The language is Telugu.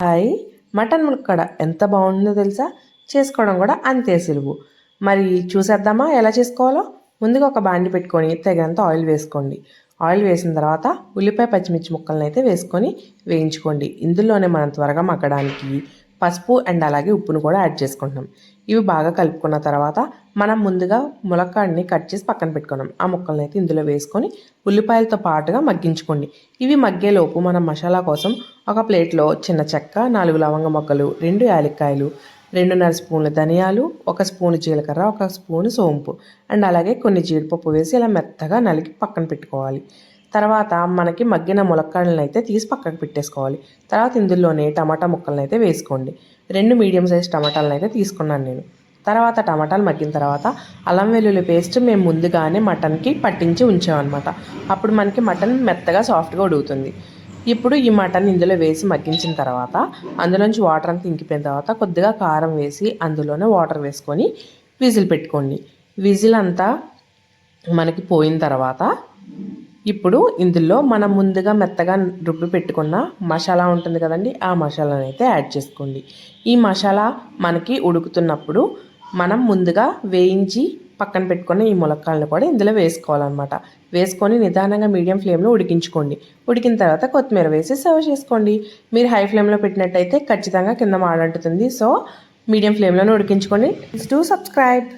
హాయ్, మటన్ ములక్కడ ఎంత బాగుంటుందో తెలుసా? చేసుకోవడం కూడా అంతే సులువు. మరి చూసేద్దామా ఎలా చేసుకోవాలో? ముందుగా ఒక బాండి పెట్టుకొని తగినంత ఆయిల్ వేసుకోండి. ఆయిల్ వేసిన తర్వాత ఉల్లిపాయ పచ్చిమిర్చి ముక్కలను అయితే వేసుకొని వేయించుకోండి. ఇందులోనే మనం త్వరగా మగ్గడానికి పసుపు అండ్ అలాగే ఉప్పును కూడా యాడ్ చేసుకుంటున్నాం. ఇవి బాగా కలుపుకున్న తర్వాత మనం ముందుగా ములక్కాడని కట్ చేసి పక్కన పెట్టుకున్నాం. ఆ ముక్కలను అయితే ఇందులో వేసుకొని ఉల్లిపాయలతో పాటుగా మగ్గించుకోండి. ఇవి మగ్గేలోపు మనం మసాలా కోసం ఒక ప్లేట్లో చిన్న చెక్క, 4 లవంగ మొగ్గలు, 2 యాలక్కాయలు, 2.5 స్పూన్ల ధనియాలు, 1 స్పూను జీలకర్ర, 1 స్పూను సోంపు అండ్ అలాగే కొన్ని జీడిపప్పు వేసి ఇలా మెత్తగా నలిగి పక్కన పెట్టుకోవాలి. తర్వాత మనకి మగ్గిన ములక్కాడలను అయితే తీసి పక్కకు పెట్టేసుకోవాలి. తర్వాత ఇందులోనే టమాటా ముక్కలను అయితే వేసుకోండి. 2 మీడియం సైజ్ టమాటాలను అయితే తీసుకున్నాను నేను. తర్వాత టమాటాలు మగ్గిన తర్వాత అల్లం వెల్లుల్లి పేస్ట్ మేము ముందుగానే మటన్కి పట్టించి ఉంచామన్నమాట. అప్పుడు మనకి మటన్ మెత్తగా సాఫ్ట్గా ఉడుకుతుంది. ఇప్పుడు ఈ మటన్ ఇందులో వేసి మగ్గించిన తర్వాత అందులోంచి వాటర్ అంతా ఇంకిపోయిన తర్వాత కొద్దిగా కారం వేసి అందులోనే వాటర్ వేసుకొని విజిల్ పెట్టుకోండి. విజిల్ అంతా మనకి పోయిన తర్వాత ఇప్పుడు ఇందులో మనం ముందుగా మెత్తగా రుబ్బి పెట్టుకున్న మసాలా ఉంటుంది కదండి, ఆ మసాలాను అయితే యాడ్ చేసుకోండి. ఈ మసాలా మనకి ఉడుకుతున్నప్పుడు మనం ముందుగా వేయించి పక్కన పెట్టుకున్న ఈ ములక్కాలను కూడా ఇందులో వేసుకోవాలన్నమాట. వేసుకొని నిదానంగా మీడియం ఫ్లేమ్లో ఉడికించుకోండి. ఉడికిన తర్వాత కొత్తిమీర వేసి సర్వ్ చేసుకోండి. మీరు హై ఫ్లేమ్లో పెట్టినట్టయితే ఖచ్చితంగా కింద మాడంటుతుంది. సో మీడియం ఫ్లేమ్లోనే ఉడికించుకోండి. Please do subscribe.